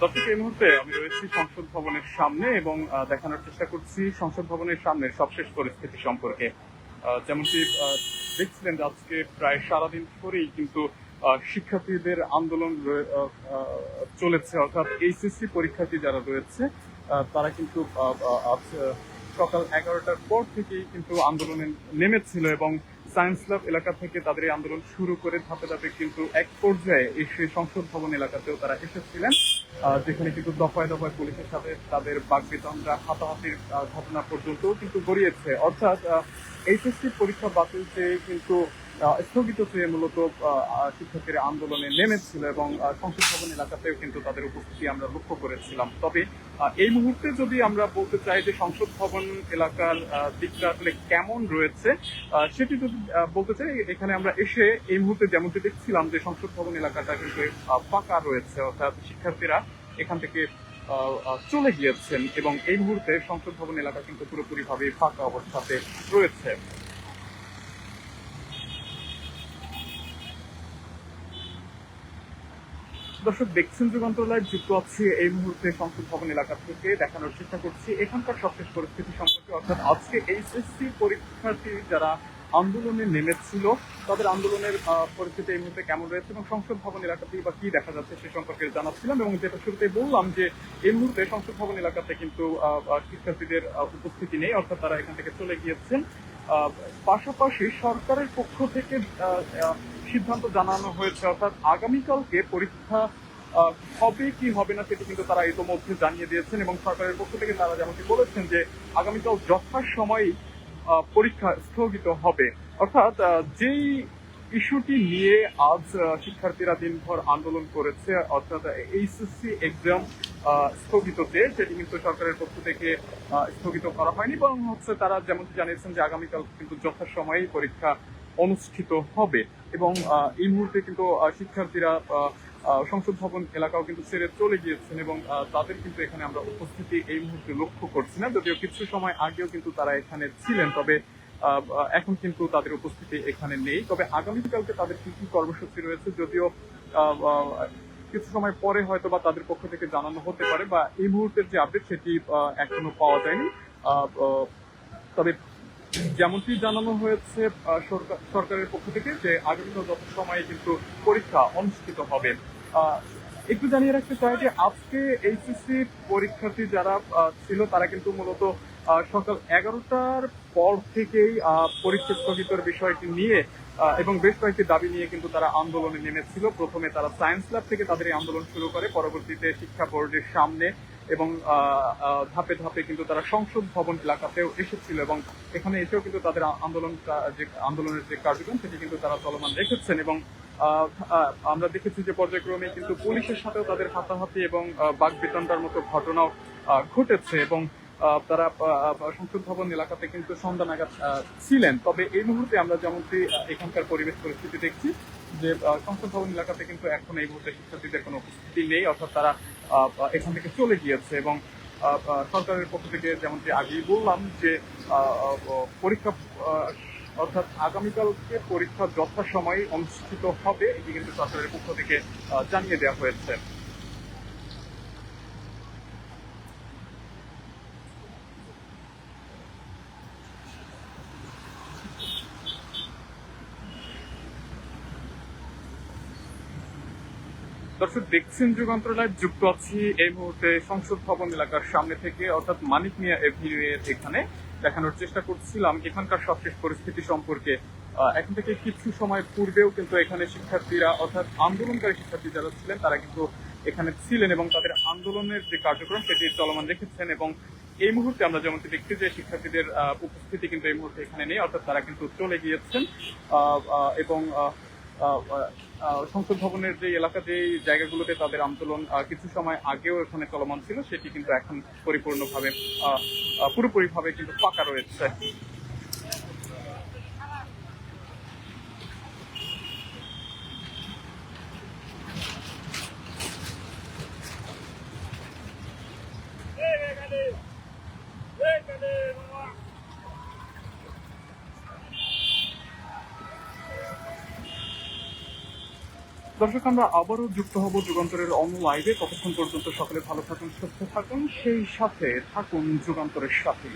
দর্শক, এই মুহূর্তে আমি রয়েছি সংসদ ভবনের সামনে এবং দেখানোর চেষ্টা করছি সংসদ ভবনের সামনের সবশেষ পরিস্থিতি সম্পর্কে। যেমনটি দেখছিলেন যে আজকে প্রায় সারাদিন ধরেই কিন্তু শিক্ষার্থীদের আন্দোলন চলেছে, অর্থাৎ এইচএসসি পরীক্ষার্থী যারা রয়েছে তারা কিন্তু আজ সকাল 11টার পর থেকেই কিন্তু আন্দোলনে নেমেছিল এবং সায়েন্স ল্যাব এলাকা থেকে তাদের এই আন্দোলন শুরু করে ধাপে ধাপে কিন্তু এক পর্যায়ে এসে সংসদ ভবন এলাকাতেও তারা এসেছিলেন, যেখানে কিন্তু দফায় দফায় পুলিশের সাথে তাদের বাকবিতণ্ডা হাতাহাতির ঘটনা পর্যন্ত কিন্তু গড়িয়েছে। অর্থাৎ এইচএসসি পরীক্ষা বাতিল চেয়ে কিন্তু স্থগিত চেয়ে মূলত শিক্ষার্থীরা আন্দোলনে নেমেছিল এবং সংসদ ভবন এলাকাতেও কিন্তু তাদের উপস্থিতি আমরা লক্ষ্য করেছিলাম। তবে এই মুহূর্তে যদি আমরা বলতে চাই যে সংসদ ভবন এলাকার দিকটা আসলে কেমন রয়েছে, সেটি যদি বলতে চাই, এখানে আমরা এসে এই মুহূর্তে যেমনটি দেখছিলাম যে সংসদ ভবন এলাকাটা কিন্তু ফাঁকা রয়েছে, অর্থাৎ শিক্ষার্থীরা এখান থেকে চলে গিয়েছেন এবং এই মুহূর্তে সংসদ ভবন এলাকা কিন্তু পুরোপুরিভাবে ফাঁকা অবস্থাতে রয়েছে। দর্শক, দেখছেন যুগান্তর লাইভ, যুক্ত আছি এই মুহূর্তে সংসদ ভবন এলাকা থেকে, দেখানোর চেষ্টা করছি এখানকার সবশেষ পরিস্থিতি সম্পর্কে। অর্থাৎ আজকে এইচএসসি পরীক্ষার্থী যারা আন্দোলনে নেমেছিল তাদের আন্দোলনের পরিস্থিতি এই মুহূর্তে কেমন রয়েছে এবং সংসদ ভবন এলাকাতে বা কি দেখা যাচ্ছে সে সম্পর্কে জানাচ্ছিলাম। এবং যেটা শুরুতে বললাম যে এই মুহূর্তে সংসদ ভবন এলাকাতে কিন্তু শিক্ষার্থীদের উপস্থিতি নেই, অর্থাৎ তারা এখান থেকে চলে গিয়েছেন। পাশাপাশি সরকারের পক্ষ থেকে সিদ্ধান্ত জানানো হয়েছে, অর্থাৎ আগামীকালকে পরীক্ষা হবে কি হবে না সেটি কিন্তু তারা ইতোমধ্যে জানিয়ে দিয়েছেন এবং সরকারের পক্ষ থেকে তারা যেমনটি বলেছেন যে আগামীকাল যথাসময়ে পরীক্ষা স্থগিত হবে। অর্থাৎ যেই ইস্যুটি নিয়ে আজ শিক্ষার্থীরা দিনভর আন্দোলন করেছে, অর্থাৎ এইচএসসি এক্সাম স্থগিত চেয়ে, সেটি কিন্তু সরকারের পক্ষ থেকে স্থগিত করা হয়নি, বরং হচ্ছে তারা যেমনটি জানিয়েছেন যে আগামীকাল কিন্তু যথাসময়েই পরীক্ষা অনুষ্ঠিত হবে। এবং এই মুহূর্তে কিন্তু শিক্ষার্থীরা সংসদ ভবন এলাকাও কিন্তু ছেড়ে চলে গিয়েছেন এবং তাদের কিন্তু এখানে আমরা উপস্থিতি এই মুহূর্তে লক্ষ্য করছি না, যদিও কিছু সময় আগেও কিন্তু তারা এখানে ছিলেন, তবে এখন কিন্তু তাদের উপস্থিতি এখানে নেই। তবে আগামীকালকে তাদের কি কি কর্মসূচি রয়েছে যদিও কিছু সময় পরে হয়তো বা তাদের পক্ষ থেকে জানানো হতে পারে, বা এই মুহূর্তের যে আপডেট সেটি এখনো পাওয়া যায়নি। তবে যেমনটি জানানো হয়েছে সরকারের পক্ষ থেকে যে আগামীকাল যত সময়ে কিন্তু পরীক্ষা অনুষ্ঠিত হবে। একটু জানিয়ে রাখতে চাই যে আজকে এইচএসসি পরীক্ষার্থী যারা ছিল তারা কিন্তু মূলত সকাল 11টার পর থেকেই পরীক্ষা স্থগিতের বিষয়টি নিয়ে এবং বেশ কয়েকটি দাবি নিয়ে কিন্তু তারা আন্দোলনে নেমেছিল। প্রথমে তারা সায়েন্স ল্যাব থেকে তাদের এই আন্দোলন শুরু করে, পরবর্তীতে শিক্ষা বোর্ডের সামনে এবং ধাপে ধাপে কিন্তু তারা সংসদ ভবন এলাকাতেও এসেছিল এবং এখানে এসেও কিন্তু তাদের আন্দোলনের যে কার্যক্রম সেটি কিন্তু তারা চলমান রেখেছেন। এবং আমরা দেখেছি যে পর্যায়ক্রমে কিন্তু পুলিশের সাথেও তাদের হাতাহাতি এবং বাকবিতণ্ডার মতো ঘটনাও ঘটেছে এবং তারা সংসদ ভবন এলাকাতে কিন্তু সন্ধ্যা নাগাদ ছিলেন। তবে এই মুহূর্তে আমরা যেমনটি এখানকার পরিবেশ পরিস্থিতি দেখছি যে সংসদ ভবন এলাকাতে কিন্তু এখন এই মুহূর্তে শিক্ষার্থীদের কোনো উপস্থিতি নেই, অর্থাৎ তারা এখান থেকে চলে গিয়েছে। এবং সরকারের পক্ষ থেকে যেমনটি আগেই বললাম যে পরীক্ষা অর্থাৎ আগামীকালকে পরীক্ষা যথাসময়ে অনুষ্ঠিত হবে, এটি কিন্তু সরকারের পক্ষ থেকে জানিয়ে দেওয়া হয়েছে। দর্শক, দেখছেন যুগান্তর লাইভ, যুক্ত আছি এই মুহূর্তে সংসদ ভবন এলাকার সামনে থেকে, অর্থাৎ মানিক মিয়া এভিনিউ এর এখানে। দেখানোর চেষ্টা করছিলাম এখানকার সবশেষ পরিস্থিতি সম্পর্কে। এখন থেকে কিছু সময় পূর্বেও কিন্তু এখানে শিক্ষার্থীরা, অর্থাৎ আন্দোলনকারী শিক্ষার্থী যারা ছিলেন তারা কিন্তু এখানে ছিলেন এবং তাদের আন্দোলনের যে কার্যক্রম সেটি চলমান রেখেছেন। এবং এই মুহূর্তে আমরা যেমনটি দেখছি যে শিক্ষার্থীদের উপস্থিতি কিন্তু এই মুহূর্তে এখানে নেই, অর্থাৎ তারা কিন্তু চলে গিয়েছেন এবং সংসদ ভবনের যে এলাকা, যে জায়গাগুলোতে তাদের আন্দোলন কিছু সময় আগেও এখানে চলমান ছিল, সেটি কিন্তু এখন পুরোপুরিভাবে কিন্তু ফাঁকা রয়েছে। দর্শক, আমরা আবারও যুক্ত হব যুগান্তরের অন্য লাইভে। ততক্ষণ পর্যন্ত সকলে ভালো থাকুন, সুস্থ থাকুন, সেই সাথে থাকুন যুগান্তরের সাথে।